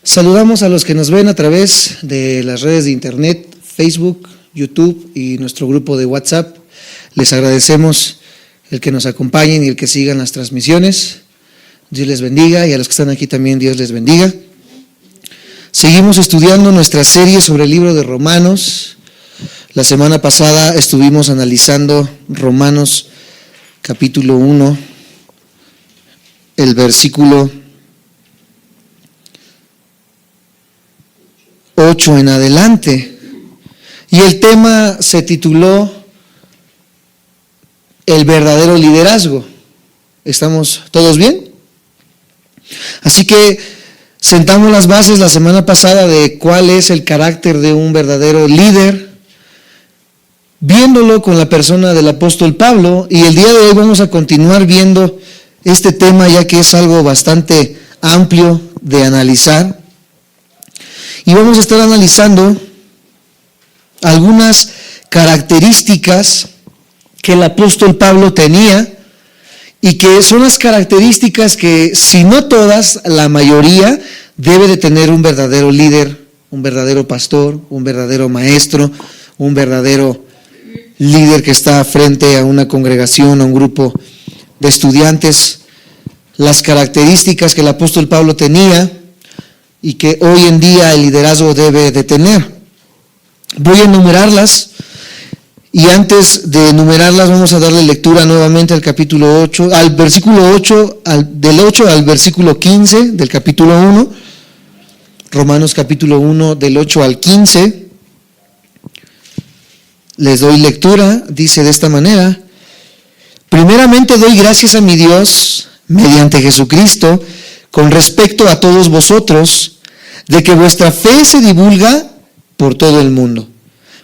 Saludamos a los que nos ven a través de las redes de internet, Facebook, YouTube y nuestro grupo de WhatsApp. Les agradecemos el que nos acompañen y el que sigan las transmisiones. Dios les bendiga, y a los que están aquí también Dios les bendiga. Seguimos estudiando nuestra serie sobre el libro de Romanos. La semana pasada estuvimos analizando Romanos capítulo 1, el versículo 8 en adelante, y el tema se tituló El verdadero liderazgo. ¿Estamos todos bien? Así que sentamos las bases la semana pasada de cuál es el carácter de un verdadero líder, viéndolo con la persona del apóstol Pablo, y el día de hoy vamos a continuar viendo este tema, ya que es algo bastante amplio de analizar. Y vamos a estar analizando algunas características que el apóstol Pablo tenía, y que son las características que, si no todas, la mayoría debe de tener un verdadero líder, un verdadero pastor, un verdadero maestro, un verdadero líder que está frente a una congregación, a un grupo de estudiantes. Las características que el apóstol Pablo tenía y que hoy en día el liderazgo debe de tener. Voy a enumerarlas, y antes de enumerarlas vamos a darle lectura nuevamente al capítulo 8, al versículo 8, del 8 al versículo 15 del capítulo 1, Romanos capítulo 1 del 8 al 15. Les doy lectura, dice de esta manera: primeramente doy gracias a mi Dios, mediante Jesucristo, con respecto a todos vosotros, de que vuestra fe se divulga por todo el mundo.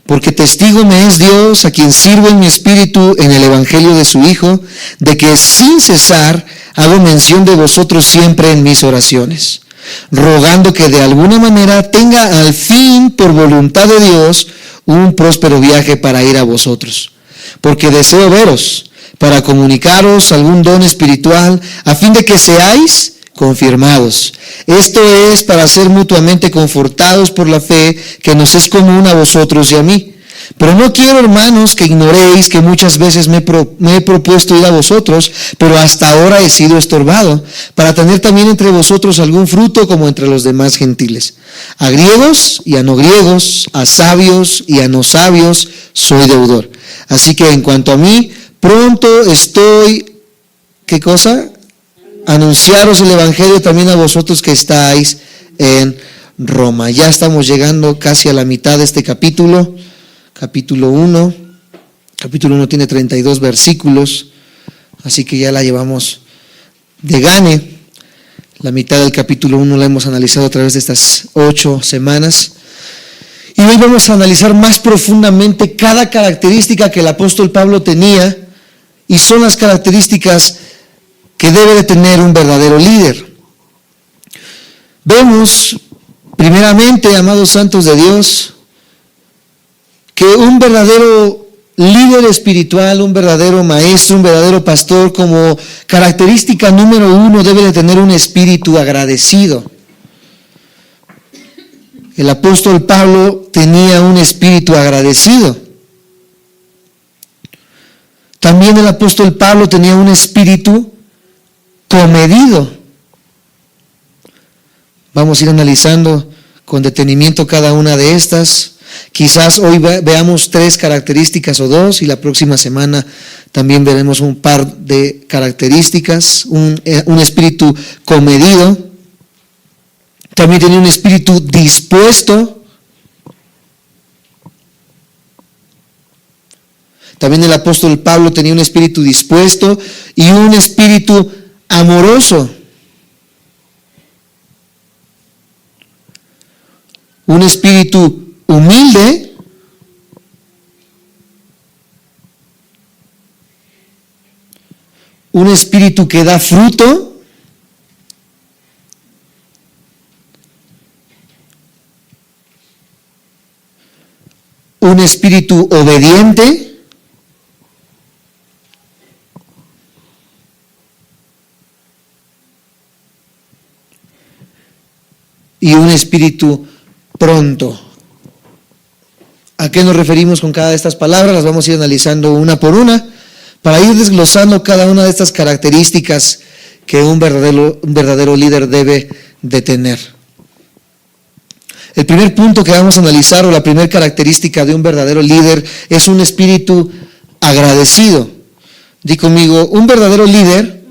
Porque testigo me es Dios, a quien sirvo en mi espíritu en el evangelio de su Hijo, de que sin cesar hago mención de vosotros siempre en mis oraciones, rogando que de alguna manera tenga al fin, por voluntad de Dios, un próspero viaje para ir a vosotros. Porque deseo veros, para comunicaros algún don espiritual, a fin de que seáis confirmados. Esto es para ser mutuamente confortados por la fe que nos es común a vosotros y a mí. Pero no quiero, hermanos, que ignoréis que muchas veces me he propuesto ir a vosotros, pero hasta ahora he sido estorbado, para tener también entre vosotros algún fruto como entre los demás gentiles. A griegos y a no griegos, a sabios y a no sabios, soy deudor. Así que en cuanto a mí, pronto estoy, ¿qué cosa? Anunciaros el evangelio también a vosotros que estáis en Roma. Ya estamos llegando casi a la mitad de este capítulo, capítulo 1. Capítulo 1 tiene 32 versículos, así que ya la llevamos de gane. La mitad del capítulo 1 la hemos analizado a través de estas 8 semanas. Y hoy vamos a analizar más profundamente cada característica que el apóstol Pablo tenía, y son las características que debe de tener un verdadero líder. Vemos, primeramente, amados santos de Dios, que un verdadero líder espiritual, un verdadero maestro, un verdadero pastor, como característica número 1, debe de tener un espíritu agradecido. El apóstol Pablo tenía un espíritu agradecido. También el apóstol Pablo tenía un espíritu comedido. Vamos a ir analizando con detenimiento cada una de estas. Quizás hoy veamos 3 características o 2, y la próxima semana también veremos un par de características. Un espíritu comedido. También tenía un espíritu dispuesto. También el apóstol Pablo tenía un espíritu dispuesto y un espíritu amoroso. Un espíritu humilde. Un espíritu que da fruto. Un espíritu obediente. y un espíritu pronto. ¿A qué nos referimos con cada de estas palabras? Las vamos a ir analizando una por una para ir desglosando cada una de estas características que un verdadero líder debe de tener. El primer punto que vamos a analizar, o la primera característica de un verdadero líder, es un espíritu agradecido. Di conmigo, un verdadero líder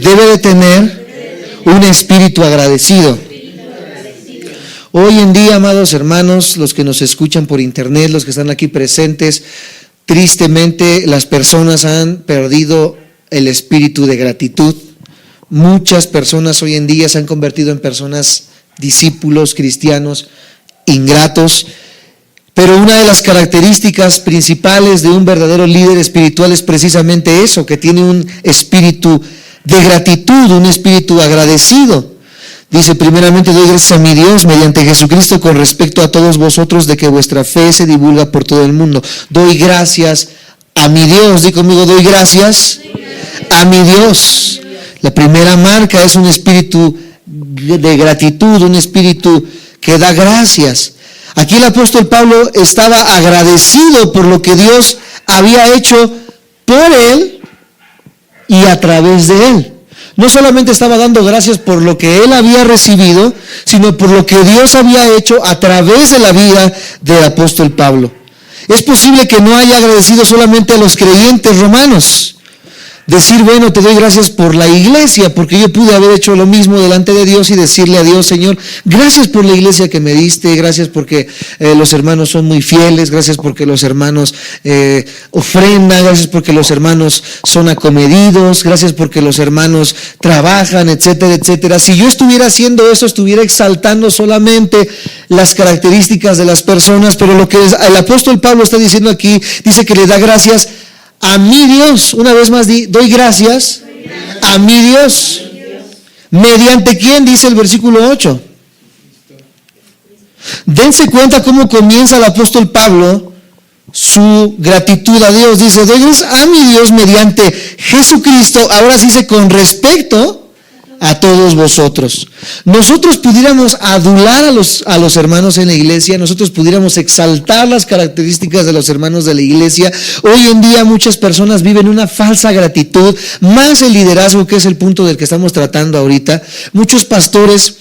debe de tener un espíritu agradecido. Hoy en día, amados hermanos, los que nos escuchan por internet, los que están aquí presentes, tristemente las personas han perdido el espíritu de gratitud. Muchas personas hoy en día se han convertido en personas discípulos cristianos ingratos, pero una de las características principales de un verdadero líder espiritual es precisamente eso, que tiene un espíritu de gratitud, un espíritu agradecido. Dice, primeramente doy gracias a mi Dios mediante Jesucristo con respecto a todos vosotros de que vuestra fe se divulga por todo el mundo. Doy gracias a mi Dios, di conmigo, doy gracias a mi Dios. La primera marca es un espíritu de gratitud, un espíritu que da gracias. Aquí el apóstol Pablo estaba agradecido por lo que Dios había hecho por él y a través de él. No solamente estaba dando gracias por lo que él había recibido, sino por lo que Dios había hecho a través de la vida del apóstol Pablo. Es posible que no haya agradecido solamente a los creyentes romanos. Decir, bueno, te doy gracias por la iglesia, porque yo pude haber hecho lo mismo delante de Dios y decirle a Dios, Señor, gracias por la iglesia que me diste, gracias porque los hermanos son muy fieles, gracias porque los hermanos ofrendan, gracias porque los hermanos son acomedidos, gracias porque los hermanos trabajan, etcétera, etcétera. Si yo estuviera haciendo eso, estuviera exaltando solamente las características de las personas, pero lo que el apóstol Pablo está diciendo aquí, dice que le da gracias a mi Dios. Una vez más, doy gracias a mi Dios. ¿Mediante quién? Dice el versículo 8. Dense cuenta cómo comienza el apóstol Pablo su gratitud a Dios. Dice, doy gracias a mi Dios mediante Jesucristo. Ahora sí dice, con respecto a todos vosotros. Nosotros pudiéramos adular a los hermanos en la iglesia, nosotros pudiéramos exaltar las características de los hermanos de la iglesia. Hoy en día muchas personas viven una falsa gratitud, más el liderazgo, que es el punto del que estamos tratando ahorita. Muchos pastores,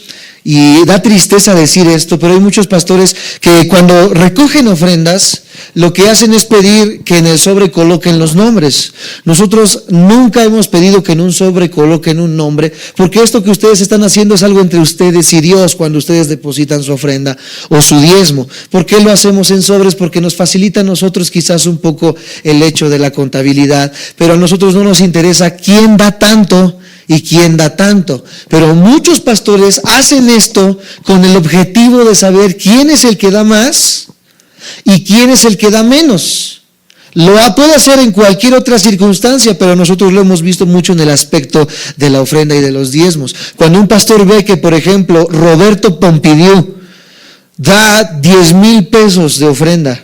y da tristeza decir esto, pero hay muchos pastores que cuando recogen ofrendas, lo que hacen es pedir que en el sobre coloquen los nombres. Nosotros nunca hemos pedido que en un sobre coloquen un nombre, porque esto que ustedes están haciendo es algo entre ustedes y Dios cuando ustedes depositan su ofrenda o su diezmo. ¿Por qué lo hacemos en sobres? Porque nos facilita a nosotros quizás un poco el hecho de la contabilidad, pero a nosotros no nos interesa quién da tanto y quién da tanto. Pero muchos pastores hacen esto con el objetivo de saber quién es el que da más y quién es el que da menos. Lo puede hacer en cualquier otra circunstancia, pero nosotros lo hemos visto mucho en el aspecto de la ofrenda y de los diezmos. Cuando un pastor ve que, por ejemplo, Roberto Pompidiu da 10,000 pesos de ofrenda,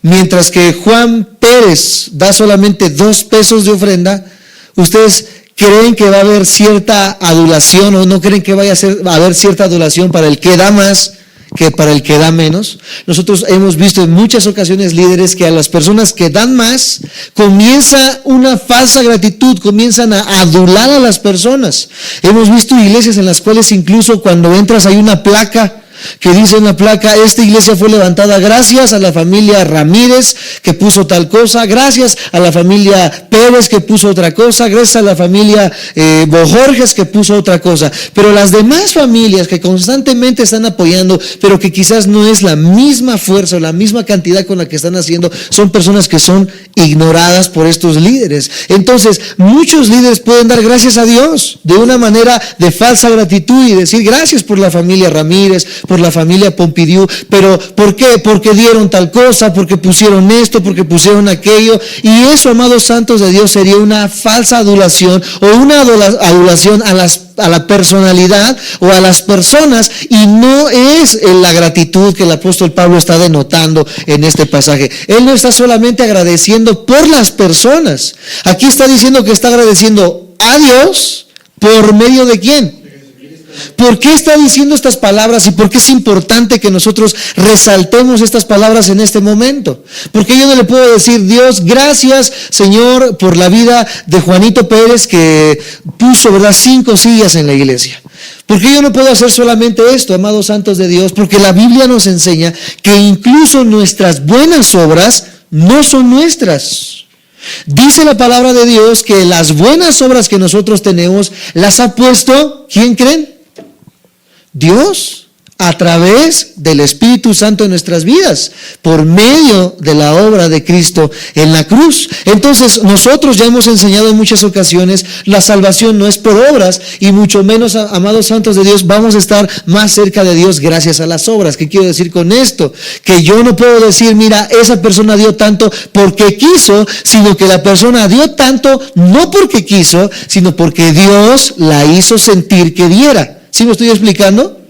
mientras que Juan Pérez da solamente 2 pesos de ofrenda, ustedes ¿creen que va a haber cierta adulación o no creen que vaya a haber cierta adulación para el que da más que para el que da menos? Nosotros hemos visto en muchas ocasiones líderes que a las personas que dan más comienza una falsa gratitud, comienzan a adular a las personas. Hemos visto iglesias en las cuales incluso cuando entras hay una placa que dice en la placa, esta iglesia fue levantada gracias a la familia Ramírez que puso tal cosa, gracias a la familia Pérez que puso otra cosa, gracias a la familia Bojorges que puso otra cosa. Pero las demás familias que constantemente están apoyando, pero que quizás no es la misma fuerza o la misma cantidad con la que están haciendo, son personas que son ignoradas por estos líderes. Entonces, muchos líderes pueden dar gracias a Dios de una manera de falsa gratitud y decir gracias por la familia Ramírez, por la familia Pompidiu, pero ¿por qué? Porque dieron tal cosa, porque pusieron esto, porque pusieron aquello, y eso, amados santos de Dios, sería una falsa adulación o una adulación a la personalidad o a las personas, y no es la gratitud que el apóstol Pablo está denotando en este pasaje. Él no está solamente agradeciendo por las personas, aquí está diciendo que está agradeciendo a Dios por medio de ¿quién? ¿Por qué está diciendo estas palabras y por qué es importante que nosotros resaltemos estas palabras en este momento? Porque yo no le puedo decir, Dios, gracias, Señor, por la vida de Juanito Pérez que puso, ¿verdad?, 5 sillas en la iglesia. ¿Por qué yo no puedo hacer solamente esto, amados santos de Dios? Porque la Biblia nos enseña que incluso nuestras buenas obras no son nuestras. Dice la palabra de Dios que las buenas obras que nosotros tenemos las ha puesto, ¿quién creen? Dios, a través del Espíritu Santo en nuestras vidas, por medio de la obra de Cristo en la cruz. Entonces, nosotros ya hemos enseñado en muchas ocasiones, la salvación no es por obras, y mucho menos, amados santos de Dios, vamos a estar más cerca de Dios gracias a las obras. ¿Qué quiero decir con esto? Que yo no puedo decir, mira, esa persona dio tanto porque quiso, sino que la persona dio tanto no porque quiso, sino porque Dios la hizo sentir que diera. ¿Sí me estoy explicando?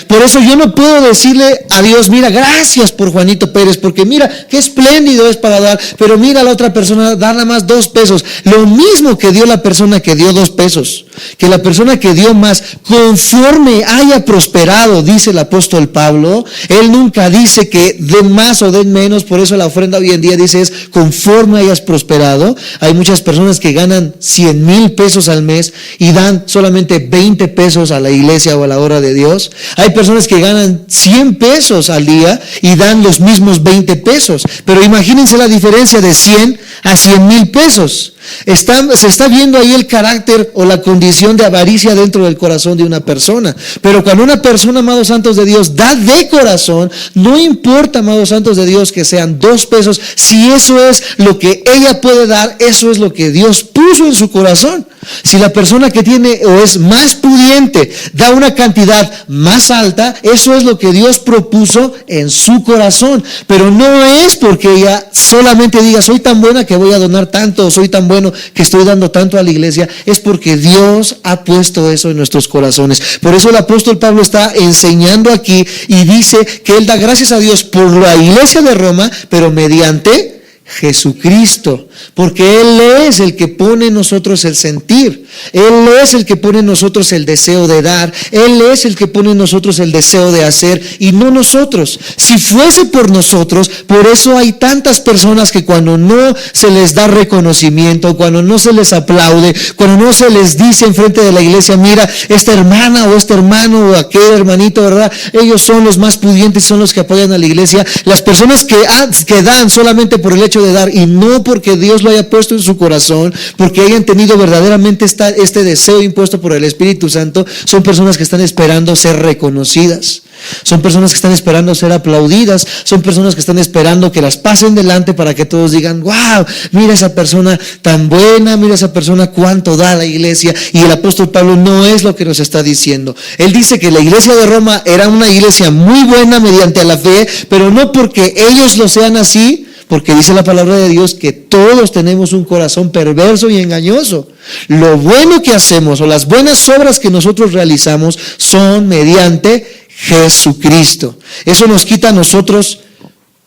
Por eso yo no puedo decirle a Dios, mira, gracias por Juanito Pérez, porque mira, qué espléndido es para dar, pero mira a la otra persona, dar nada más 2 pesos. Lo mismo que dio la persona que dio 2 pesos, que la persona que dio más, conforme haya prosperado, dice el apóstol Pablo. Él nunca dice que den más o den menos, por eso la ofrenda hoy en día dice es conforme hayas prosperado. Hay muchas personas que ganan 100,000 pesos al mes y dan solamente 20 pesos a la iglesia o a la obra de Dios. Hay personas que ganan 100 pesos al día y dan los mismos 20 pesos. Pero imagínense la diferencia de 100 a 100,000 pesos. Se está viendo ahí el carácter o la condición de avaricia dentro del corazón de una persona. Pero cuando una persona, amados santos de Dios, da de corazón, no importa, amados santos de Dios, que sean 2 pesos, si eso es lo que ella puede dar, eso es lo que Dios puso en su corazón. Si la persona que tiene o es más pudiente da una cantidad más alta, eso es lo que Dios propuso en su corazón. Pero no es porque ella solamente diga, soy tan buena que voy a donar tanto, o soy tan bueno que estoy dando tanto a la iglesia. Es porque Dios ha puesto eso en nuestros corazones. Por eso el apóstol Pablo está enseñando aquí y dice que él da gracias a Dios por la iglesia de Roma, pero mediante Jesucristo, porque Él es el que pone en nosotros el sentir, Él es el que pone en nosotros el deseo de dar, Él es el que pone en nosotros el deseo de hacer, y no nosotros. Si fuese por nosotros, por eso hay tantas personas que cuando no se les da reconocimiento, cuando no se les aplaude, cuando no se les dice en frente de la iglesia, mira, esta hermana o este hermano o aquel hermanito, ¿verdad? Ellos son los más pudientes, son los que apoyan a la iglesia. Las personas que dan solamente por el hecho de dar y no porque Dios lo haya puesto en su corazón, porque hayan tenido verdaderamente este deseo impuesto por el Espíritu Santo, son personas que están esperando ser reconocidas, son personas que están esperando ser aplaudidas, son personas que están esperando que las pasen delante para que todos digan, wow, mira esa persona tan buena, mira esa persona cuánto da a la iglesia. Y el apóstol Pablo no es lo que nos está diciendo. Él dice que la iglesia de Roma era una iglesia muy buena mediante la fe, pero no porque ellos lo sean así, porque dice la palabra de Dios que todos tenemos un corazón perverso y engañoso. Lo bueno que hacemos o las buenas obras que nosotros realizamos son mediante Jesucristo. Eso nos quita a nosotros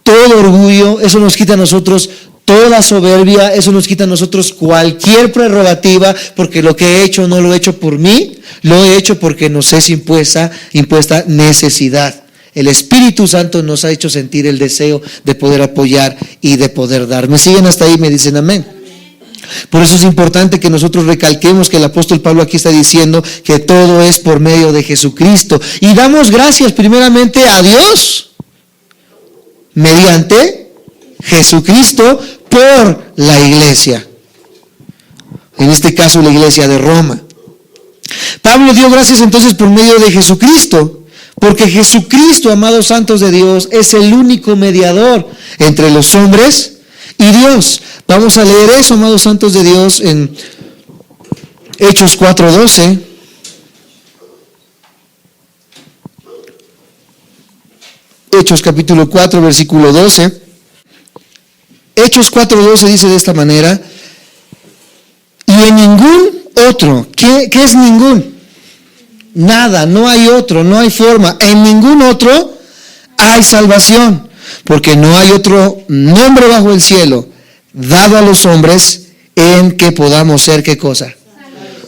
todo orgullo, eso nos quita a nosotros toda soberbia, eso nos quita a nosotros cualquier prerrogativa, porque lo que he hecho no lo he hecho por mí, lo he hecho porque nos es impuesta necesidad. El Espíritu Santo nos ha hecho sentir el deseo de poder apoyar y de poder dar. ¿Me siguen hasta ahí? ¿Me dicen amén? Por eso es importante que nosotros recalquemos que el apóstol Pablo aquí está diciendo que todo es por medio de Jesucristo. Y damos gracias primeramente a Dios mediante Jesucristo por la iglesia. En este caso la iglesia de Roma. Pablo dio gracias entonces por medio de Jesucristo. Porque Jesucristo, amados santos de Dios, es el único mediador entre los hombres y Dios. Vamos a leer eso, amados santos de Dios, en Hechos 4:12. Hechos capítulo 4, versículo 12. Hechos 4:12 dice de esta manera: y en ningún otro, ¿qué es ningún? Nada, no hay otro, no hay forma. En ningún otro hay salvación, porque no hay otro nombre bajo el cielo dado a los hombres en que podamos ser, ¿qué cosa?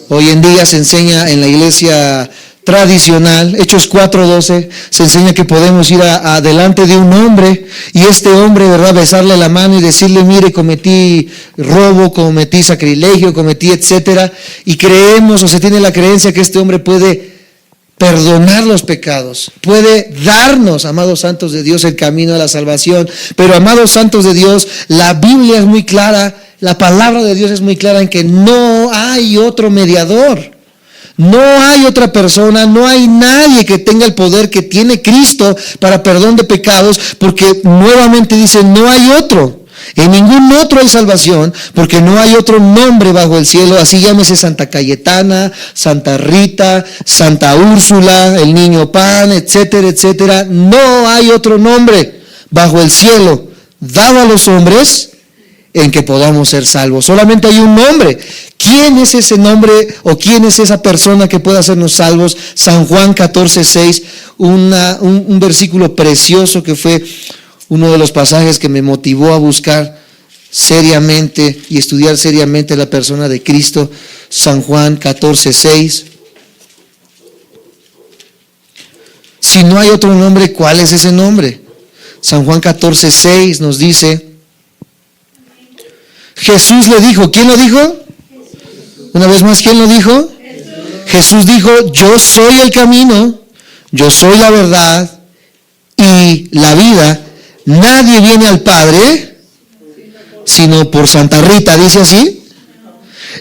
Hoy en día se enseña en la iglesia tradicional. Hechos 4:12 se enseña que podemos ir adelante de un hombre y este hombre, ¿verdad?, besarle la mano y decirle: mire, cometí robo, cometí sacrilegio, cometí etcétera, y creemos, o se tiene la creencia que este hombre puede perdonar los pecados, puede darnos, amados santos de Dios, el camino a la salvación. Pero, amados santos de Dios, la Biblia es muy clara, la palabra de Dios es muy clara en que no hay otro mediador. No hay otra persona, no hay nadie que tenga el poder que tiene Cristo para perdón de pecados, porque nuevamente dice: no hay otro. En ningún otro hay salvación, porque no hay otro nombre bajo el cielo, así llámese Santa Cayetana, Santa Rita, Santa Úrsula, el Niño Pan, etcétera, etcétera. No hay otro nombre bajo el cielo dado a los hombres en que podamos ser salvos. Solamente hay un nombre. ¿Quién es ese nombre o quién es esa persona que puede hacernos salvos? San Juan 14:6, un versículo precioso que fue uno de los pasajes que me motivó a buscar seriamente y estudiar seriamente la persona de Cristo. San Juan 14:6. Si no hay otro nombre, ¿cuál es ese nombre? San Juan 14:6 nos dice: Jesús le dijo, ¿quién lo dijo? Una vez más, ¿quién lo dijo? Jesús dijo: yo soy el camino, yo soy la verdad y la vida. Nadie viene al Padre sino por Santa Rita, ¿dice así?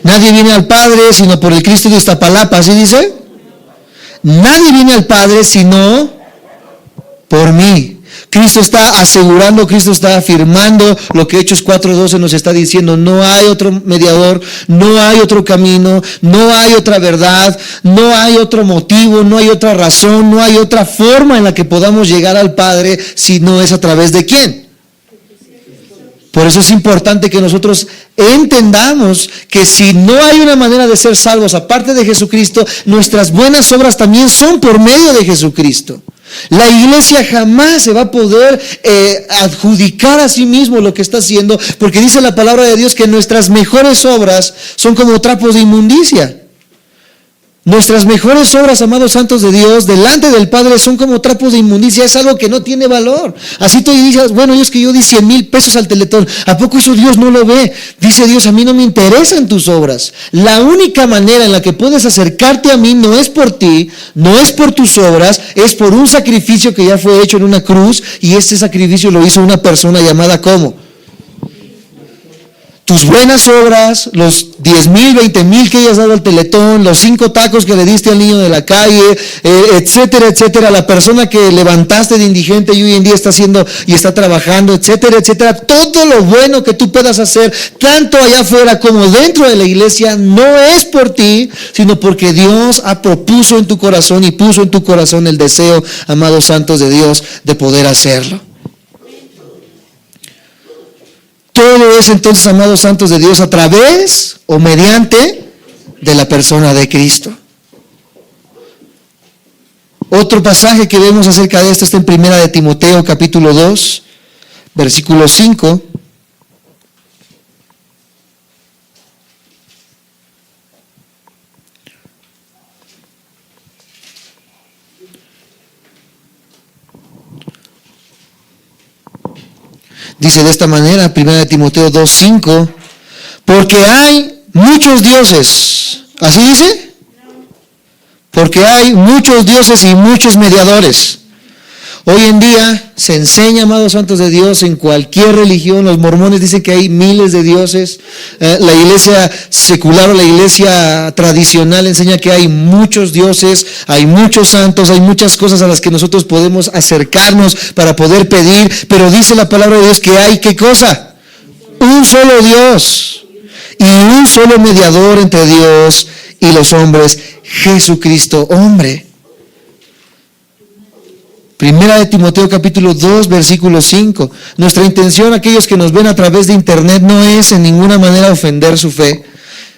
Nadie viene al Padre sino por el Cristo de Iztapalapa, ¿así dice? Nadie viene al Padre sino por mí. Cristo está asegurando, Cristo está afirmando lo que Hechos 4:12 nos está diciendo: no hay otro mediador, no hay otro camino, no hay otra verdad, no hay otro motivo, no hay otra razón, no hay otra forma en la que podamos llegar al Padre si no es a través de ¿quién? Por eso es importante que nosotros entendamos que si no hay una manera de ser salvos aparte de Jesucristo, nuestras buenas obras también son por medio de Jesucristo. La iglesia jamás se va a poder adjudicar a sí mismo lo que está haciendo, porque dice la palabra de Dios que nuestras mejores obras son como trapos de inmundicia. Nuestras mejores obras, amados santos de Dios, delante del Padre son como trapos de inmundicia, es algo que no tiene valor. Así tú dices: bueno, es que yo di 100,000 pesos al Teletón, ¿a poco eso Dios no lo ve? Dice Dios: a mí no me interesan tus obras. La única manera en la que puedes acercarte a mí no es por ti, no es por tus obras, es por un sacrificio que ya fue hecho en una cruz, y este sacrificio lo hizo una persona llamada ¿cómo? Tus buenas obras, los 10,000, 20,000 que hayas dado al Teletón, los 5 tacos que le diste al niño de la calle, etcétera, etcétera, la persona que levantaste de indigente y hoy en día está haciendo y está trabajando, etcétera, etcétera, todo lo bueno que tú puedas hacer, tanto allá afuera como dentro de la iglesia, no es por ti, sino porque Dios propuso en tu corazón y puso en tu corazón el deseo, amados santos de Dios, de poder hacerlo. Todo es entonces, amados santos de Dios, a través o mediante de la persona de Cristo. Otro pasaje que vemos acerca de esto está en 1 de Timoteo capítulo 2, versículo 5. Dice de esta manera, 1 de Timoteo 2:5, porque hay muchos dioses. ¿Así dice? Porque hay muchos dioses y muchos mediadores. Hoy en día se enseña, amados santos de Dios, en cualquier religión. Los mormones dicen que hay miles de dioses. La iglesia secular o la iglesia tradicional enseña que hay muchos dioses, hay muchos santos, hay muchas cosas a las que nosotros podemos acercarnos para poder pedir. Pero dice la palabra de Dios que hay, ¿qué cosa? Un solo Dios y un solo mediador entre Dios y los hombres, Jesucristo, hombre. 1 de Timoteo capítulo 2, versículo 5. Nuestra intención, aquellos que nos ven a través de internet, no es en ninguna manera ofender su fe.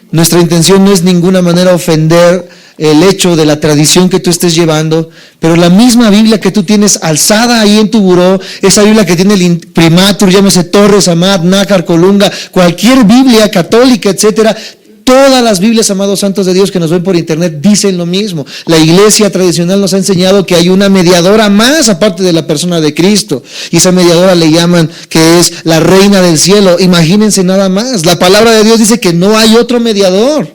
Nuestra intención no es en ninguna manera ofender el hecho de la tradición que tú estés llevando, pero la misma Biblia que tú tienes alzada ahí en tu buró, esa Biblia que tiene el imprimatur, llámese Torres, Amat, Nácar, Colunga, cualquier Biblia católica, etcétera, todas las Biblias, amados santos de Dios que nos ven por internet, dicen lo mismo. La iglesia tradicional nos ha enseñado que hay una mediadora más aparte de la persona de Cristo. Y esa mediadora le llaman que es la reina del cielo. Imagínense nada más. La palabra de Dios dice que no hay otro mediador.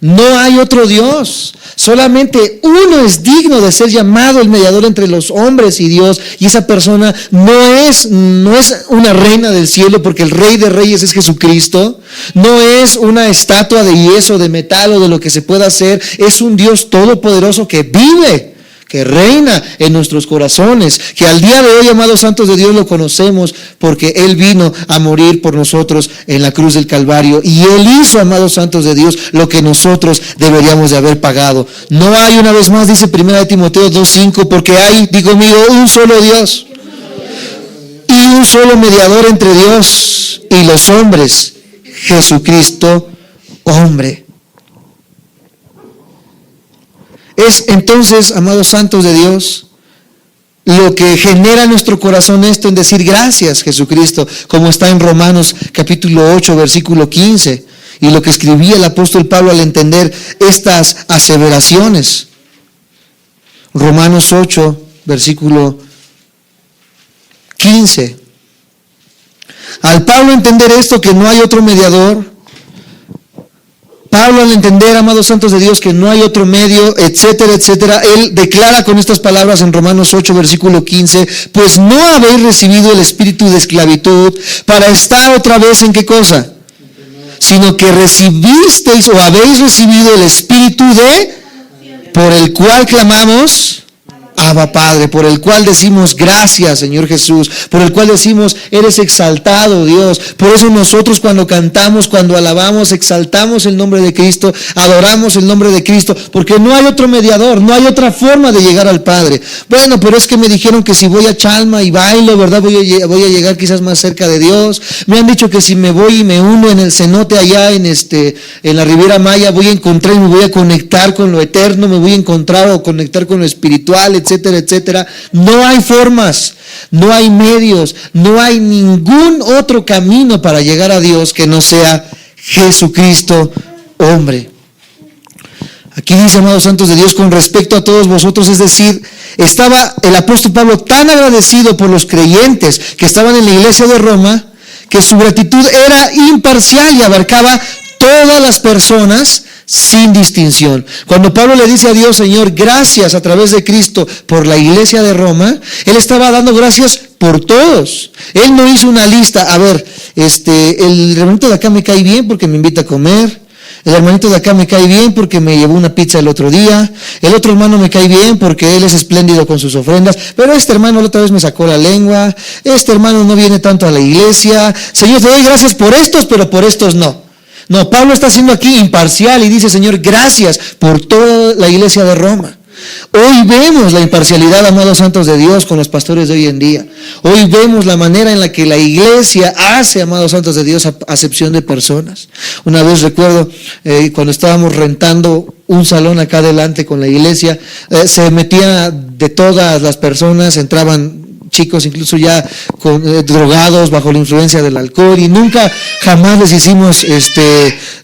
No hay otro Dios. Solamente uno es digno de ser llamado el mediador entre los hombres y Dios. Y esa persona no es una reina del cielo, porque el Rey de Reyes es Jesucristo. No es una estatua de yeso, de metal o de lo que se pueda hacer. Es un Dios todopoderoso que vive, que reina en nuestros corazones, que al día de hoy, amados santos de Dios, lo conocemos porque Él vino a morir por nosotros en la cruz del Calvario, y Él hizo, amados santos de Dios, lo que nosotros deberíamos de haber pagado. No hay, una vez más, dice 1 Timoteo 2:5, porque hay, digo conmigo, un solo Dios y un solo mediador entre Dios y los hombres, Jesucristo, hombre. Es entonces, amados santos de Dios, lo que genera en nuestro corazón esto, en decir gracias, Jesucristo, como está en Romanos capítulo 8, versículo 15, y lo que escribía el apóstol Pablo al entender estas aseveraciones. Romanos 8, versículo 15. Al Pablo entender esto, que no hay otro mediador, Pablo, al entender, amados santos de Dios, que no hay otro medio, etcétera, etcétera, él declara con estas palabras en Romanos 8, versículo 15, pues no habéis recibido el espíritu de esclavitud para estar otra vez en qué cosa, sino que recibisteis o habéis recibido el espíritu por el cual clamamos, Abba Padre, por el cual decimos gracias, Señor Jesús, por el cual decimos eres exaltado, Dios. Por eso nosotros cuando cantamos, cuando alabamos, exaltamos el nombre de Cristo, adoramos el nombre de Cristo, porque no hay otro mediador, no hay otra forma de llegar al Padre. Bueno, pero es que me dijeron que si voy a Chalma y bailo, ¿verdad? Voy a llegar quizás más cerca de Dios. Me han dicho que si me voy y me uno en el cenote allá en la Riviera Maya, voy a encontrar y me voy a conectar con lo eterno, me voy a encontrar o conectar con lo espiritual, etcétera, etcétera. No hay formas, no hay medios, no hay ningún otro camino para llegar a Dios que no sea Jesucristo, hombre. Aquí dice, amados santos de Dios, con respecto a todos vosotros, es decir, estaba el apóstol Pablo tan agradecido por los creyentes que estaban en la iglesia de Roma, que su gratitud era imparcial y abarcaba todas las personas sin distinción. Cuando Pablo le dice a Dios, Señor, gracias a través de Cristo por la iglesia de Roma, él estaba dando gracias por todos. Él no hizo una lista, a ver, el hermanito de acá me cae bien porque me invita a comer, el hermanito de acá me cae bien porque me llevó una pizza el otro día, el otro hermano me cae bien porque él es espléndido con sus ofrendas, pero este hermano la otra vez me sacó la lengua, este hermano no viene tanto a la iglesia. Señor, te doy gracias por estos, pero por estos no. No, Pablo está siendo aquí imparcial y dice, Señor, gracias por toda la iglesia de Roma. Hoy vemos la imparcialidad, amados santos de Dios, con los pastores de hoy en día. Hoy vemos la manera en la que la iglesia hace, amados santos de Dios, acepción de personas. Una vez recuerdo, cuando estábamos rentando un salón acá adelante con la iglesia, se metía de todas las personas, entraban chicos incluso ya drogados bajo la influencia del alcohol, y nunca jamás les hicimos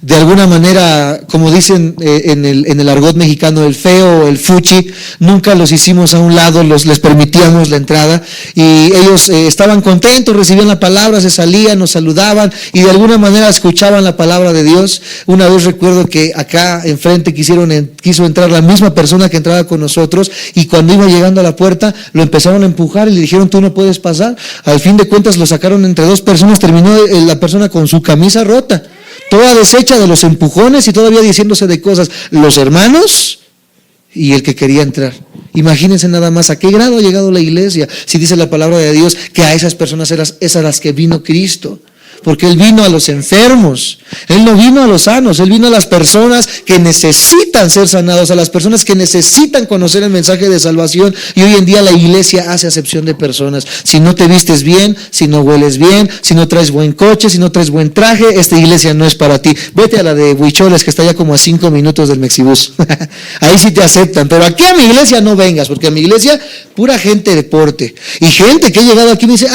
de alguna manera, como dicen en el argot mexicano, el feo o el fuchi, nunca los hicimos a un lado, les permitíamos la entrada, y ellos estaban contentos, recibían la palabra, se salían, nos saludaban y de alguna manera escuchaban la palabra de Dios. Una vez recuerdo que acá enfrente quiso entrar la misma persona que entraba con nosotros, y cuando iba llegando a la puerta lo empezaron a empujar y le dijeron, tú no puedes pasar. Al fin de cuentas lo sacaron entre dos personas, terminó la persona con su camisa rota, toda deshecha de los empujones y todavía diciéndose de cosas, los hermanos y el que quería entrar. Imagínense nada más a qué grado ha llegado la iglesia, si dice la palabra de Dios que a esas personas es a las que vino Cristo. Porque Él vino a los enfermos, Él no vino a los sanos, Él vino a las personas que necesitan ser sanados, a las personas que necesitan conocer el mensaje de salvación. Y hoy en día la iglesia hace acepción de personas. Si no te vistes bien, si no hueles bien, si no traes buen coche, si no traes buen traje, esta iglesia no es para ti. Vete a la de Huicholes, que está ya como a 5 minutos del Mexibus. Ahí sí te aceptan, pero aquí a mi iglesia no vengas, porque a mi iglesia pura gente de porte. Y gente que ha llegado aquí me dice,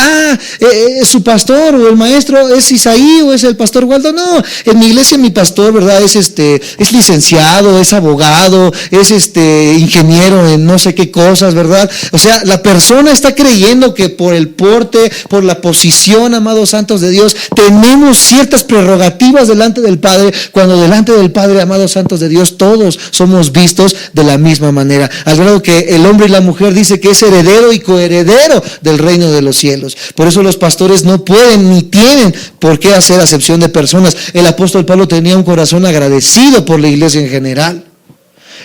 su pastor o el maestro ¿es Isaí o es el pastor Waldo? No, en mi iglesia mi pastor, ¿verdad? Es licenciado, es abogado, es ingeniero en no sé qué cosas, ¿verdad? O sea, la persona está creyendo que por el porte, por la posición, amados santos de Dios, tenemos ciertas prerrogativas delante del Padre, cuando delante del Padre, amados santos de Dios, todos somos vistos de la misma manera. Al grado que el hombre y la mujer dice que es heredero y coheredero del reino de los cielos. Por eso los pastores no pueden ni tienen por qué hacer acepción de personas. El apóstol Pablo tenía un corazón agradecido por la iglesia en general.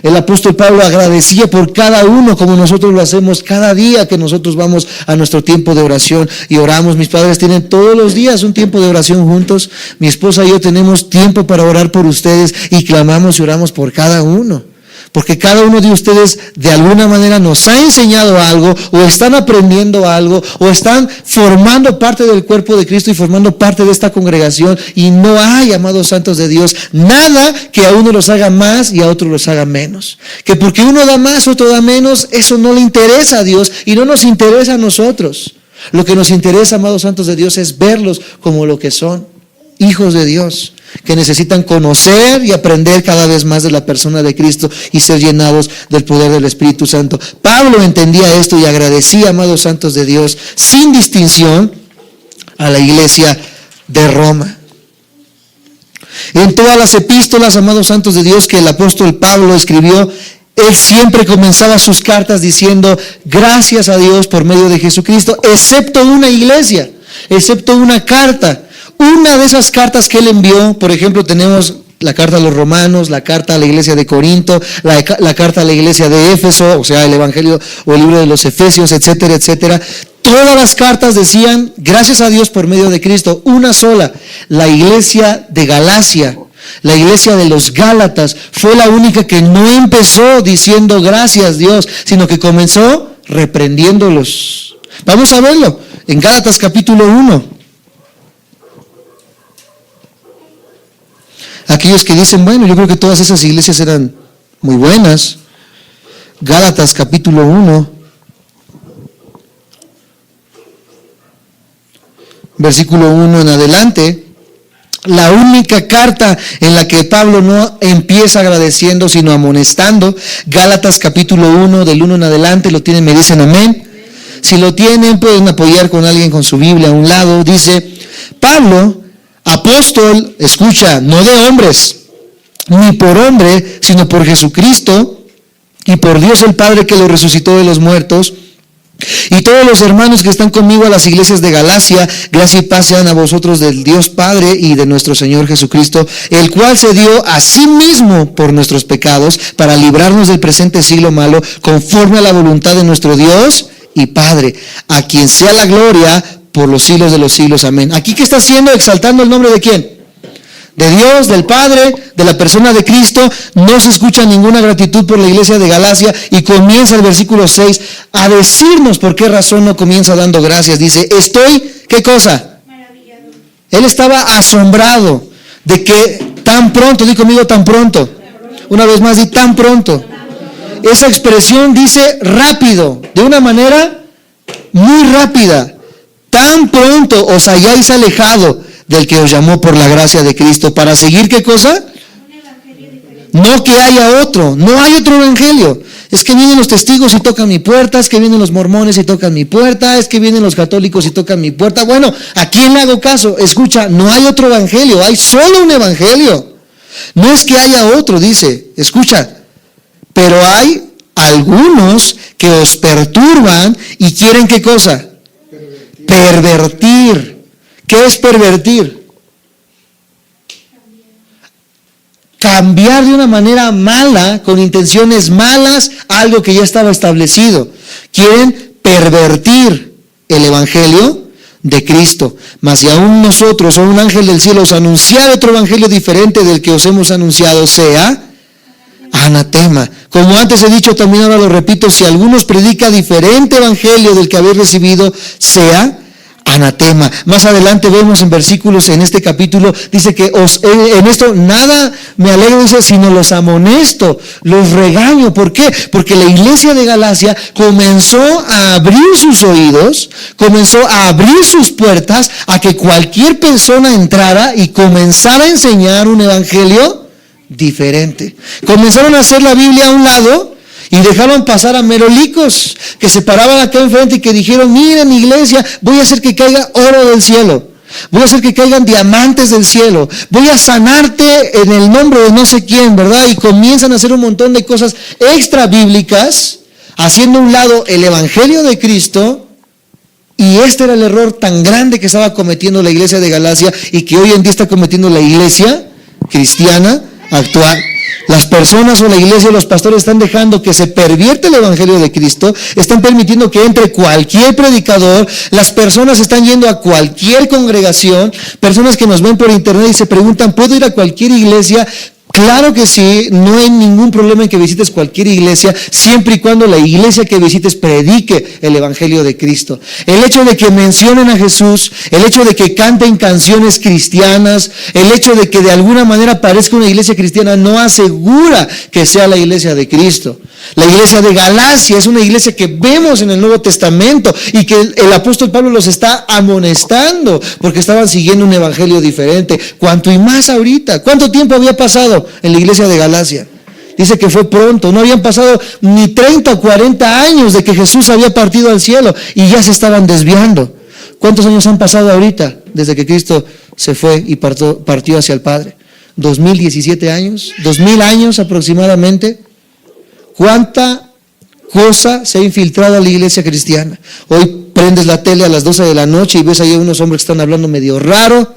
El apóstol Pablo agradecía por cada uno, como nosotros lo hacemos cada día que nosotros vamos a nuestro tiempo de oración y oramos. Mis padres tienen todos los días un tiempo de oración juntos. Mi esposa y yo tenemos tiempo para orar por ustedes y clamamos y oramos por cada uno. Porque cada uno de ustedes de alguna manera nos ha enseñado algo, o están aprendiendo algo, o están formando parte del cuerpo de Cristo y formando parte de esta congregación. Y no hay, amados santos de Dios, nada que a uno los haga más y a otro los haga menos. Que porque uno da más, otro da menos, eso no le interesa a Dios y no nos interesa a nosotros. Lo que nos interesa, amados santos de Dios, es verlos como lo que son, hijos de Dios, que necesitan conocer y aprender cada vez más de la persona de Cristo y ser llenados del poder del Espíritu Santo. Pablo entendía esto y agradecía, amados santos de Dios, sin distinción, a la iglesia de Roma. En todas las epístolas, amados santos de Dios, que el apóstol Pablo escribió, él siempre comenzaba sus cartas diciendo gracias a Dios por medio de Jesucristo, excepto una iglesia, excepto una carta. Una de esas cartas que él envió, por ejemplo, tenemos la carta a los romanos, la carta a la iglesia de Corinto, la carta a la iglesia de Éfeso, o sea, el evangelio o el libro de los Efesios, etcétera, etcétera. Todas las cartas decían, gracias a Dios por medio de Cristo, una sola. La iglesia de Galacia, la iglesia de los Gálatas, fue la única que no empezó diciendo gracias Dios, sino que comenzó reprendiéndolos. Vamos a verlo en Gálatas capítulo 1. Aquellos que dicen, bueno, yo creo que todas esas iglesias eran muy buenas. Gálatas capítulo 1, versículo 1 en adelante. La única carta en la que Pablo no empieza agradeciendo, sino amonestando. Gálatas capítulo 1, del 1 en adelante. ¿Lo tienen? Me dicen amén. Si lo tienen, pueden apoyar con alguien con su Biblia a un lado. Dice, Pablo, apóstol, escucha, no de hombres, ni por hombre, sino por Jesucristo y por Dios el Padre que lo resucitó de los muertos, y todos los hermanos que están conmigo a las iglesias de Galacia, gracia y paz sean a vosotros del Dios Padre y de nuestro Señor Jesucristo, el cual se dio a sí mismo por nuestros pecados, para librarnos del presente siglo malo, conforme a la voluntad de nuestro Dios y Padre, a quien sea la gloria por los siglos de los siglos, amén. Aquí, ¿qué está haciendo? Exaltando el nombre de ¿quién? De Dios, del Padre, de la persona de Cristo. No se escucha ninguna gratitud por la iglesia de Galacia, y comienza el versículo 6 a decirnos por qué razón no comienza dando gracias. Dice, estoy, ¿qué cosa? Maravillado. Él estaba asombrado de que tan pronto, di conmigo, tan pronto. Una vez más, di tan pronto. Esa expresión dice rápido, de una manera muy rápida. Tan pronto os hayáis alejado del que os llamó por la gracia de Cristo para seguir, ¿qué cosa? No que haya otro, no hay otro evangelio. Es que vienen los testigos y tocan mi puerta, es que vienen los mormones y tocan mi puerta, es que vienen los católicos y tocan mi puerta. Bueno, ¿a quién le hago caso? Escucha, no hay otro evangelio, hay solo un evangelio. No es que haya otro, dice, escucha, pero hay algunos que os perturban y quieren, ¿qué cosa? Pervertir. ¿Qué es pervertir? Cambiar de una manera mala, con intenciones malas, algo que ya estaba establecido. Quieren pervertir el evangelio de Cristo. Mas si aún nosotros o un ángel del cielo os anunciar otro evangelio diferente del que os hemos anunciado, sea anatema. Como antes he dicho, también ahora lo repito, si algunos predica diferente evangelio del que habéis recibido, sea anatema. Más adelante vemos en versículos en este capítulo, dice que en esto nada me alegro, dice, sino los amonesto, los regaño. ¿Por qué? Porque la iglesia de Galacia comenzó a abrir sus oídos, comenzó a abrir sus puertas a que cualquier persona entrara y comenzara a enseñar un evangelio diferente. Comenzaron a hacer la Biblia a un lado y dejaron pasar a merolicos que se paraban acá enfrente y que dijeron: miren, iglesia, voy a hacer que caiga oro del cielo, voy a hacer que caigan diamantes del cielo, voy a sanarte en el nombre de no sé quién, ¿verdad? Y comienzan a hacer un montón de cosas extra bíblicas, haciendo a un lado el evangelio de Cristo. Y este era el error tan grande que estaba cometiendo la iglesia de Galacia y que hoy en día está cometiendo la iglesia cristiana actual. Las personas o la iglesia o los pastores están dejando que se pervierta el evangelio de Cristo, están permitiendo que entre cualquier predicador, las personas están yendo a cualquier congregación, personas que nos ven por internet y se preguntan: ¿puedo ir a cualquier iglesia? Claro que sí, no hay ningún problema en que visites cualquier iglesia, siempre y cuando la iglesia que visites predique el evangelio de Cristo. El hecho de que mencionen a Jesús, el hecho de que canten canciones cristianas, el hecho de que de alguna manera parezca una iglesia cristiana no asegura que sea la iglesia de Cristo. La iglesia de Galacia es una iglesia que vemos en el Nuevo Testamento y que el apóstol Pablo los está amonestando porque estaban siguiendo un evangelio diferente. Cuanto y más ahorita. ¿Cuánto tiempo había pasado en la iglesia de Galacia? Dice que fue pronto, no habían pasado ni 30 o 40 años de que Jesús había partido al cielo y ya se estaban desviando. ¿Cuántos años han pasado ahorita desde que Cristo se fue y partió hacia el Padre? 2017 años, 2000 años aproximadamente. ¿Cuánta cosa se ha infiltrado a la iglesia cristiana? Hoy prendes la tele a las 12 de la noche y ves ahí unos hombres que están hablando medio raro,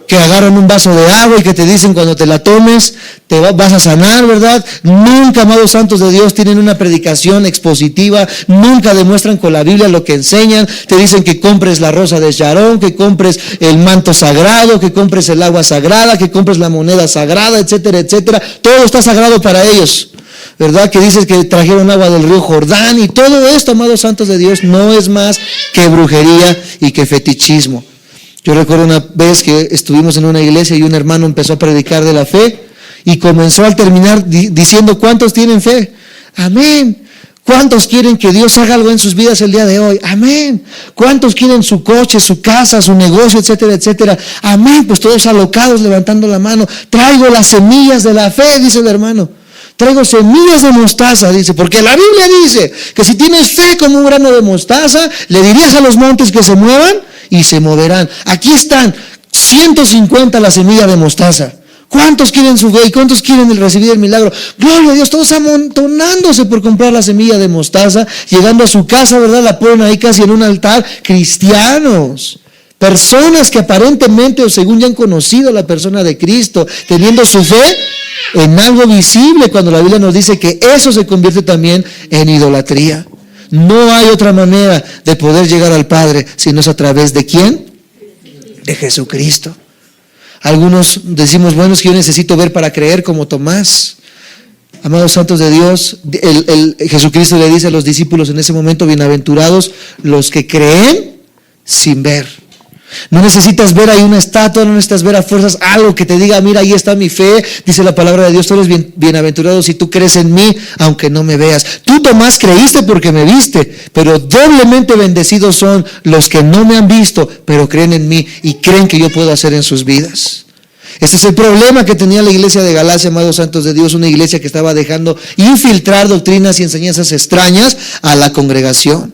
que agarran un vaso de agua y que te dicen: cuando te la tomes te vas a sanar, ¿verdad? Nunca, amados santos de Dios, tienen una predicación expositiva, nunca demuestran con la Biblia lo que enseñan. Te dicen que compres la rosa de Sharon, que compres el manto sagrado, que compres el agua sagrada, que compres la moneda sagrada, etcétera, etcétera. Todo está sagrado para ellos, ¿verdad? Que dices que trajeron agua del río Jordán, y todo esto, amados santos de Dios, no es más que brujería y que fetichismo. Yo recuerdo una vez que estuvimos en una iglesia y un hermano empezó a predicar de la fe y comenzó al terminar diciendo: ¿cuántos tienen fe? Amén. ¿Cuántos quieren que Dios haga algo en sus vidas el día de hoy? Amén. ¿Cuántos quieren su coche, su casa, su negocio, etcétera, etcétera? Amén. Pues todos alocados levantando la mano. Traigo las semillas de la fe, dice el hermano. Traigo semillas de mostaza, dice, porque la Biblia dice que si tienes fe como un grano de mostaza, le dirías a los montes que se muevan y se moverán. Aquí están 150 la semilla de mostaza. ¿Cuántos quieren su fe y cuántos quieren recibir el milagro? Gloria a Dios, todos amontonándose por comprar la semilla de mostaza, llegando a su casa, ¿verdad? La ponen ahí casi en un altar. Cristianos, personas que aparentemente o según ya han conocido la persona de Cristo, teniendo su fe en algo visible, cuando la Biblia nos dice que eso se convierte también en idolatría. No hay otra manera de poder llegar al Padre si no es a través de ¿quién? De Jesucristo. Algunos decimos: bueno, es que yo necesito ver para creer, como Tomás. Amados santos de Dios, Jesucristo le dice a los discípulos en ese momento: bienaventurados los que creen sin ver. No necesitas ver ahí una estatua, no necesitas ver a fuerzas algo que te diga: mira, ahí está mi fe. Dice la palabra de Dios: tú eres bienaventurado si tú crees en mí, aunque no me veas. Tú, Tomás, creíste porque me viste, pero doblemente bendecidos son los que no me han visto, pero creen en mí y creen que yo puedo hacer en sus vidas. Este es el problema que tenía la iglesia de Galacia, amados santos de Dios, una iglesia que estaba dejando infiltrar doctrinas y enseñanzas extrañas a la congregación.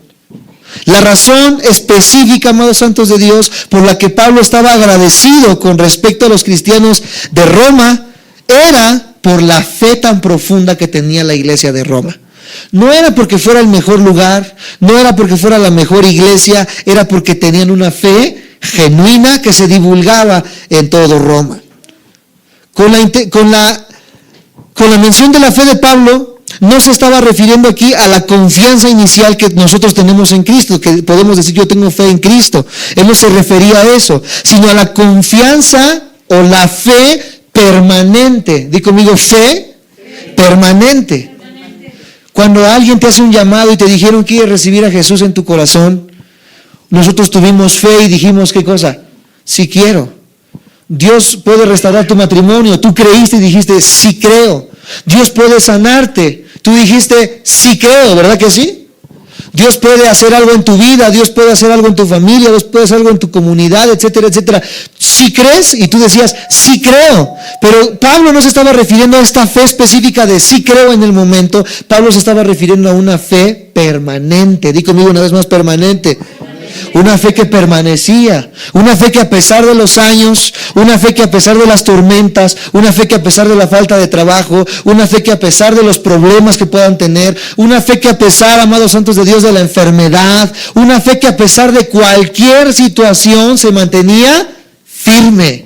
La razón específica, amados santos de Dios, por la que Pablo estaba agradecido con respecto a los cristianos de Roma, era por la fe tan profunda que tenía la iglesia de Roma. No era porque fuera el mejor lugar, no era porque fuera la mejor iglesia, era porque tenían una fe genuina que se divulgaba en todo Roma. Con la mención de la fe de Pablo, no se estaba refiriendo aquí a la confianza inicial que nosotros tenemos en Cristo, que podemos decir: yo tengo fe en Cristo. Él no se refería a eso, sino a la confianza o la fe permanente. Di conmigo: fe permanente. Cuando alguien te hace un llamado y te dijeron que quieres recibir a Jesús en tu corazón, nosotros tuvimos fe y dijimos, ¿qué cosa? Sí quiero. Dios puede restaurar tu matrimonio, tú creíste y dijiste, sí creo. Dios puede sanarte, tú dijiste, sí creo, ¿verdad que sí? Dios puede hacer algo en tu vida, Dios puede hacer algo en tu familia, Dios puede hacer algo en tu comunidad, etcétera, etcétera. ¿Sí crees? Y tú decías, sí creo. Pero Pablo no se estaba refiriendo a esta fe específica de sí creo en el momento. Pablo se estaba refiriendo a una fe permanente. Di conmigo una vez más, permanente. Una fe que permanecía, una fe que a pesar de los años, una fe que a pesar de las tormentas, una fe que a pesar de la falta de trabajo, una fe que a pesar de los problemas que puedan tener, una fe que a pesar, amados santos de Dios, de la enfermedad, una fe que a pesar de cualquier situación se mantenía firme.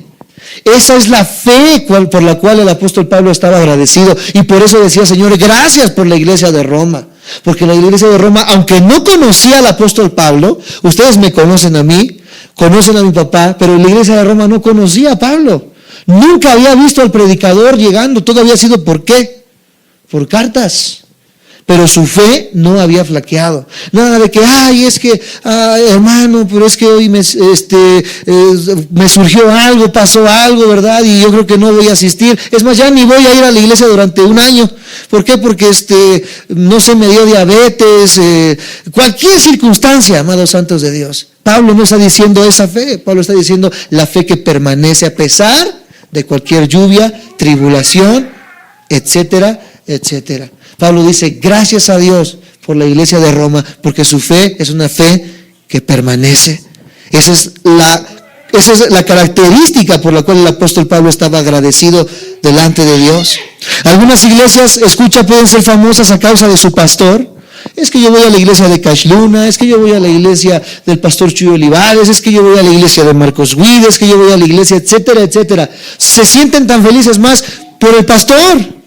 Esa es la fe por la cual el apóstol Pablo estaba agradecido, y por eso decía, Señor, gracias por la iglesia de Roma. Porque la iglesia de Roma, aunque no conocía al apóstol Pablo, ustedes me conocen a mí, conocen a mi papá, pero la iglesia de Roma no conocía a Pablo. Nunca había visto al predicador llegando, todo había sido ¿por qué? Por cartas. Pero su fe no había flaqueado. Nada de que, es que, hermano, pero es que hoy me surgió algo, pasó algo, ¿verdad? Y yo creo que no voy a asistir. Es más, ya ni voy a ir a la iglesia durante un año. ¿Por qué? Porque, no sé, me dio diabetes, cualquier circunstancia, amados santos de Dios. Pablo no está diciendo esa fe. Pablo está diciendo la fe que permanece a pesar de cualquier lluvia, tribulación, etcétera, etcétera. Pablo dice, gracias a Dios por la iglesia de Roma, porque su fe es una fe que permanece. Esa es la característica por la cual el apóstol Pablo estaba agradecido delante de Dios. Algunas iglesias, pueden ser famosas a causa de su pastor. Es que yo voy a la iglesia de Cash Luna, es que yo voy a la iglesia del pastor Chuy Olivares, es que yo voy a la iglesia de Marcos Guide, es que yo voy a la iglesia, etcétera, etcétera. Se sienten tan felices más por el pastor.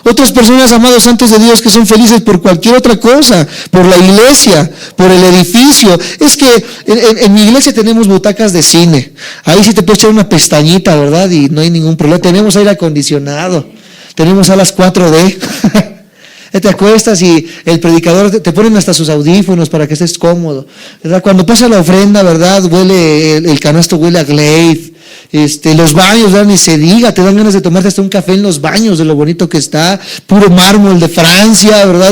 Otras personas, amados santos de Dios, que son felices por cualquier otra cosa, por la iglesia, por el edificio. Es que en mi iglesia tenemos butacas de cine. Ahí sí te puedes echar una pestañita, ¿verdad? Y no hay ningún problema. Tenemos aire acondicionado, tenemos salas 4D. Te acuestas y el predicador te ponen hasta sus audífonos para que estés cómodo, ¿verdad? Cuando pasa la ofrenda, ¿verdad? Huele, el canasto huele a Glade. Los baños, ¿verdad? Ni se diga, te dan ganas de tomarte hasta un café en los baños de lo bonito que está, puro mármol de Francia, ¿verdad?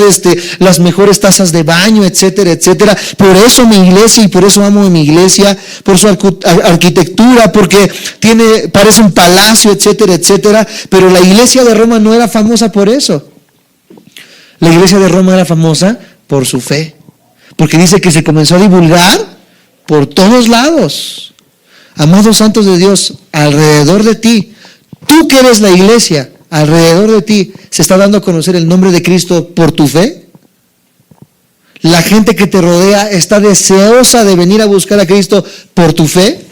Las mejores tazas de baño, etcétera, etcétera. Por eso mi iglesia, y por eso amo mi iglesia, por su arquitectura, porque parece un palacio, etcétera, etcétera. Pero la iglesia de Roma no era famosa por eso. La iglesia de Roma era famosa por su fe, porque dice que se comenzó a divulgar por todos lados. Amados santos de Dios, alrededor de ti, tú que eres la iglesia, alrededor de ti, ¿se está dando a conocer el nombre de Cristo por tu fe? ¿La gente que te rodea está deseosa de venir a buscar a Cristo por tu fe?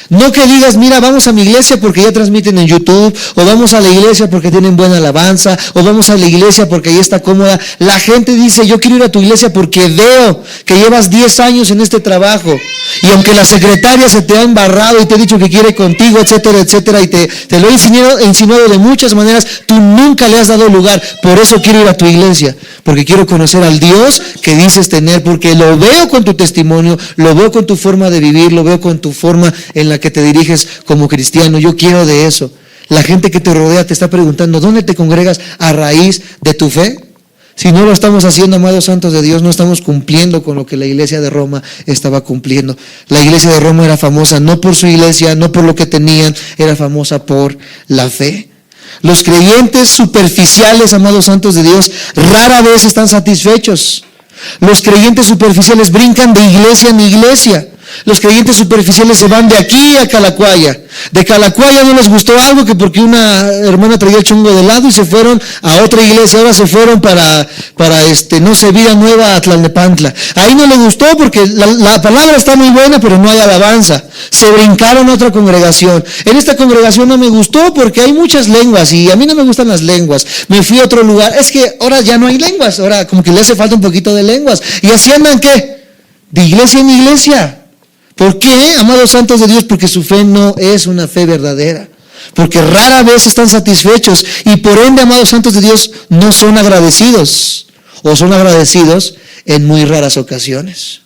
No que digas, mira, vamos a mi iglesia porque ya transmiten en YouTube, o vamos a la iglesia porque tienen buena alabanza, o vamos a la iglesia porque ahí está cómoda. La gente dice, yo quiero ir a tu iglesia porque veo que llevas 10 años en este trabajo, y aunque la secretaria se te ha embarrado y te ha dicho que quiere contigo, etcétera, etcétera, y te lo he insinuado de muchas maneras, tú nunca le has dado lugar. Por eso quiero ir a tu iglesia, porque quiero conocer al Dios que dices tener, porque lo veo con tu testimonio, lo veo con tu forma de vivir, lo veo con tu forma en la que te diriges como cristiano. Yo quiero de eso. La gente que te rodea te está preguntando, ¿dónde te congregas a raíz de tu fe? Si no lo estamos haciendo, amados santos de Dios, no estamos cumpliendo con lo que la iglesia de Roma estaba cumpliendo. La iglesia de Roma era famosa no por su iglesia, no por lo que tenían, era famosa por la fe. Los creyentes superficiales, amados santos de Dios, rara vez están satisfechos. Los creyentes superficiales brincan de iglesia en iglesia. Los creyentes superficiales se van de aquí a Calacuaya. De Calacuaya no les gustó algo, que porque una hermana traía el chongo de lado, y se fueron a otra iglesia. Ahora se fueron para no sé, Vida Nueva a Tlalnepantla. Ahí no les gustó porque la palabra está muy buena, pero no hay alabanza. Se brincaron a otra congregación. En esta congregación no me gustó porque hay muchas lenguas y a mí no me gustan las lenguas. Me fui a otro lugar. Es que ahora ya no hay lenguas. Ahora como que le hace falta un poquito de lenguas. Y así andan, ¿qué? De iglesia en iglesia. ¿Por qué, amados santos de Dios? Porque su fe no es una fe verdadera. Porque rara vez están satisfechos y por ende, amados santos de Dios, no son agradecidos, o son agradecidos en muy raras ocasiones.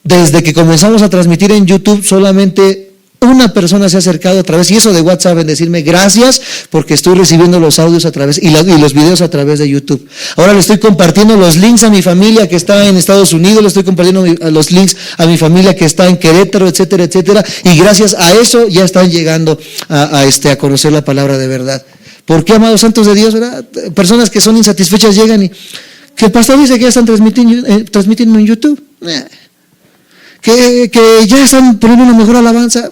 desde que comenzamos a transmitir en YouTube, solamente una persona se ha acercado a través, y eso de WhatsApp, en decirme gracias porque estoy recibiendo los audios a través y los videos a través de YouTube. Ahora le estoy compartiendo los links a mi familia que está en Estados Unidos, le estoy compartiendo los links a mi familia que está en Querétaro, etcétera, etcétera, y gracias a eso ya están llegando a conocer la palabra de verdad. ¿Por qué, amados santos de Dios, verdad? Personas que son insatisfechas llegan y que el pastor dice que ya están transmitiendo en YouTube. Que ya están poniendo una mejor alabanza,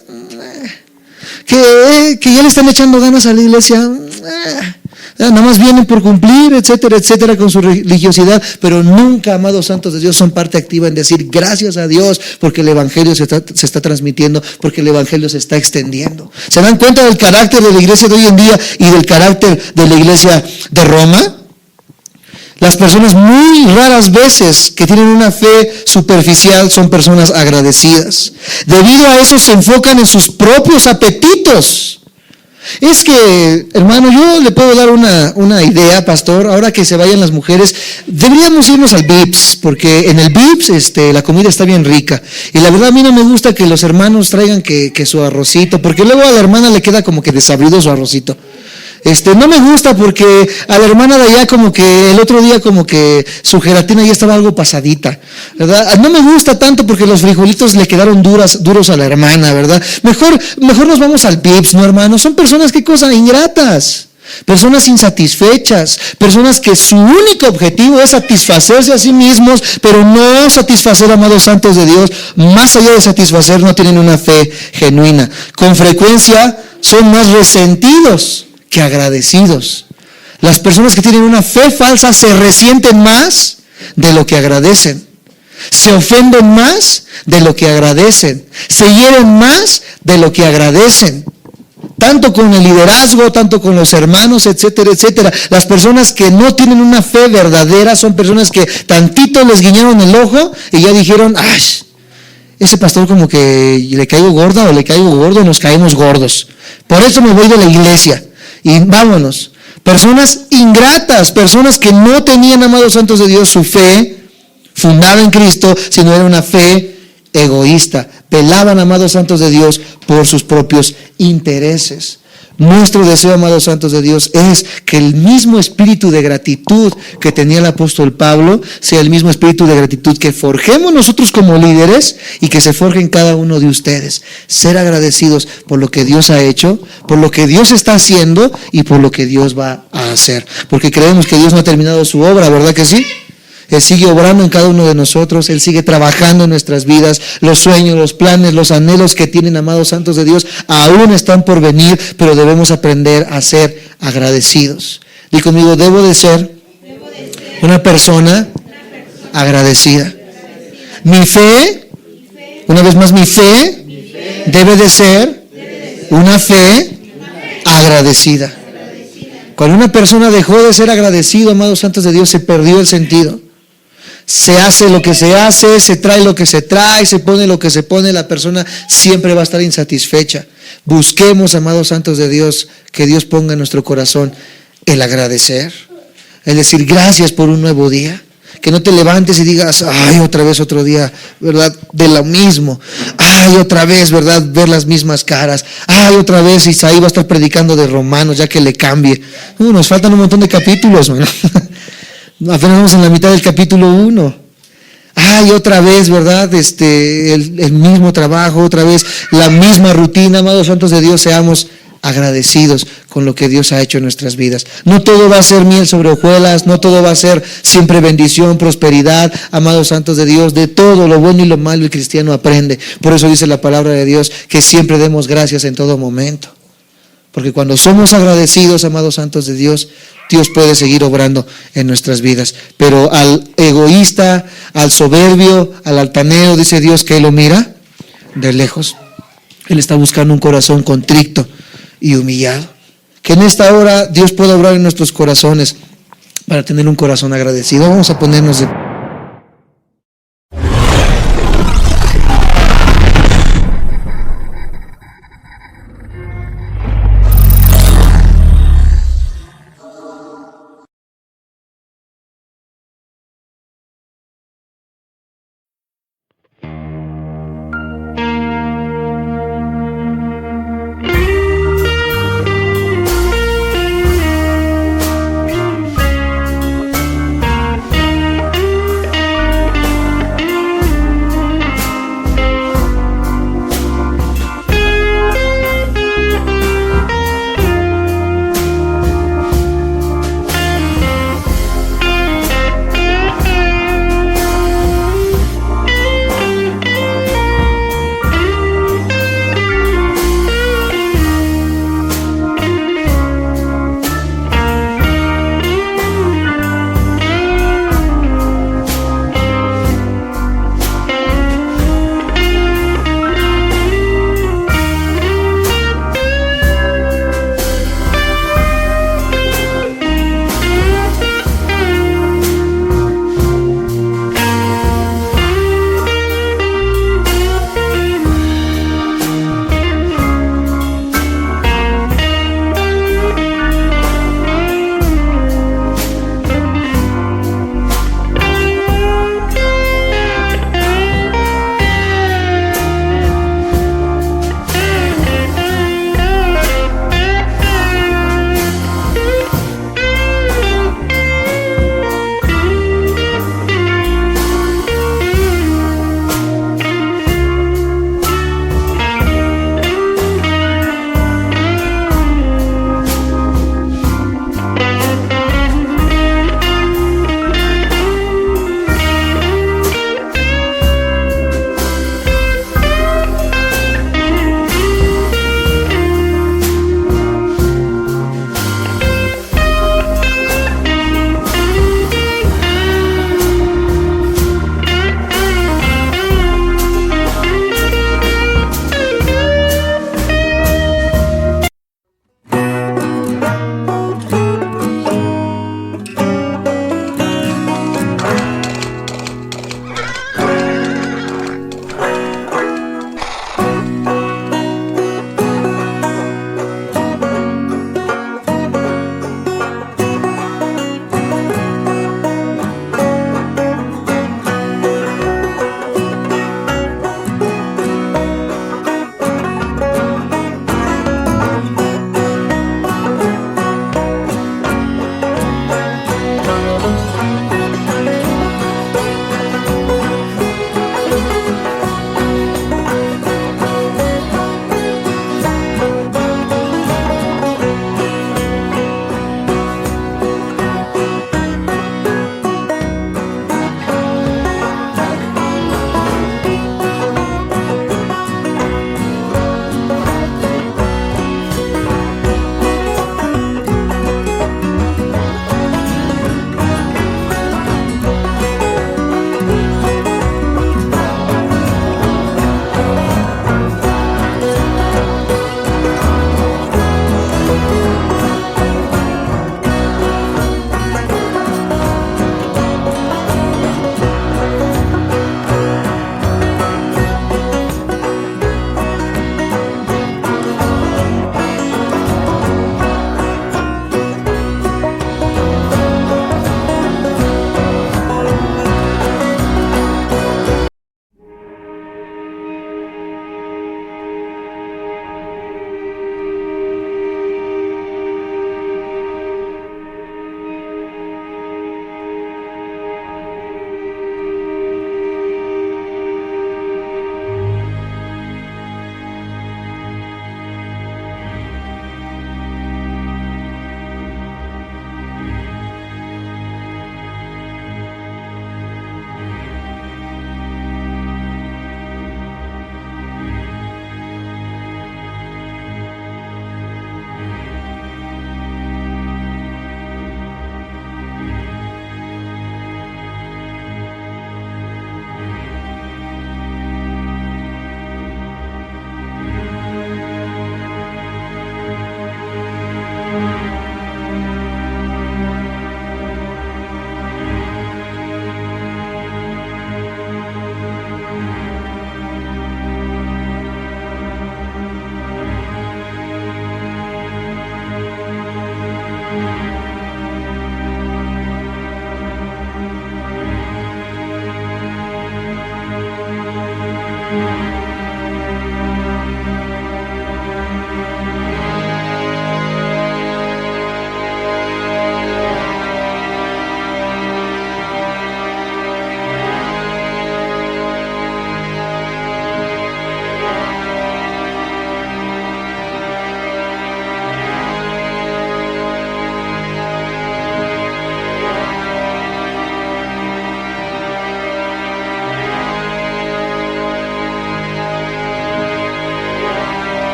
que ya le están echando ganas a la iglesia, nada más vienen por cumplir, etcétera, etcétera, con su religiosidad, pero nunca, amados santos de Dios, son parte activa en decir gracias a Dios porque el evangelio se está transmitiendo, porque el evangelio se está extendiendo. ¿Se dan cuenta del carácter de la iglesia de hoy en día y del carácter de la iglesia de Roma? Las personas muy raras veces que tienen una fe superficial son personas agradecidas. Debido a eso se enfocan en sus propios apetitos. Es que, hermano, yo le puedo dar una idea, pastor. Ahora que se vayan las mujeres, deberíamos irnos al Vips, porque en el Vips la comida está bien rica. Y la verdad a mí no me gusta que los hermanos traigan que su arrocito, porque luego a la hermana le queda como que desabrido su arrocito. No me gusta porque a la hermana de allá como que el otro día como que su gelatina ya estaba algo pasadita, ¿verdad? No me gusta tanto porque los frijolitos le quedaron duros a la hermana, ¿verdad? Mejor nos vamos al Vips, ¿no, hermano? Son personas, ¿qué cosa? Ingratas, personas insatisfechas, personas que su único objetivo es satisfacerse a sí mismos, pero no satisfacer, amados santos de Dios. Más allá de satisfacer, no tienen una fe genuina. Con frecuencia son más resentidos que agradecidos. Las personas que tienen una fe falsa se resienten más de lo que agradecen, se ofenden más de lo que agradecen, se hieren más de lo que agradecen, tanto con el liderazgo, tanto con los hermanos, etcétera, etcétera. Las personas que no tienen una fe verdadera son personas que tantito les guiñaron el ojo y ya dijeron, ¡ay! Ese pastor como que le caigo gorda o le caigo gordo, nos caemos gordos, por eso me voy de la iglesia y vámonos. Personas ingratas, personas que no tenían, amados santos de Dios, su fe fundada en Cristo, sino era una fe egoísta. Pelaban, amados santos de Dios, por sus propios intereses. Nuestro deseo, amados santos de Dios, es que el mismo espíritu de gratitud que tenía el apóstol Pablo sea el mismo espíritu de gratitud que forjemos nosotros como líderes y que se forje en cada uno de ustedes. Ser agradecidos por lo que Dios ha hecho, por lo que Dios está haciendo y por lo que Dios va a hacer. Porque creemos que Dios no ha terminado su obra, ¿verdad que sí? Él sigue obrando en cada uno de nosotros, Él sigue trabajando en nuestras vidas, los sueños, los planes, los anhelos que tienen, amados santos de Dios, aún están por venir, pero debemos aprender a ser agradecidos. Di conmigo, debo de ser una persona agradecida. Mi fe, una vez más, mi fe debe de ser una fe agradecida. Cuando una persona dejó de ser agradecido, amados santos de Dios, se perdió el sentido. Se hace lo que se hace, se trae lo que se trae, se pone lo que se pone, la persona siempre va a estar insatisfecha. Busquemos, amados santos de Dios, que Dios ponga en nuestro corazón el agradecer, el decir gracias por un nuevo día. Que no te levantes y digas, ay, otra vez otro día, ¿verdad? De lo mismo. Ay, otra vez, ¿verdad? Ver las mismas caras. Ay, otra vez Isaí va a estar predicando de Romanos, ya que le cambie. Nos faltan un montón de capítulos, ¿no? Apenas vamos en la mitad del capítulo 1. Ay, otra vez, ¿verdad? El mismo trabajo, otra vez la misma rutina. Amados santos de Dios, seamos agradecidos con lo que Dios ha hecho en nuestras vidas. No todo va a ser miel sobre hojuelas, no todo va a ser siempre bendición, prosperidad. Amados santos de Dios, de todo lo bueno y lo malo el cristiano aprende. Por eso dice la palabra de Dios que siempre demos gracias en todo momento. Porque cuando somos agradecidos, amados santos de Dios, Dios puede seguir obrando en nuestras vidas. Pero al egoísta, al soberbio, al altanero, dice Dios que Él lo mira de lejos. Él está buscando un corazón contrito y humillado. Que en esta hora Dios pueda obrar en nuestros corazones para tener un corazón agradecido. Vamos a ponernos de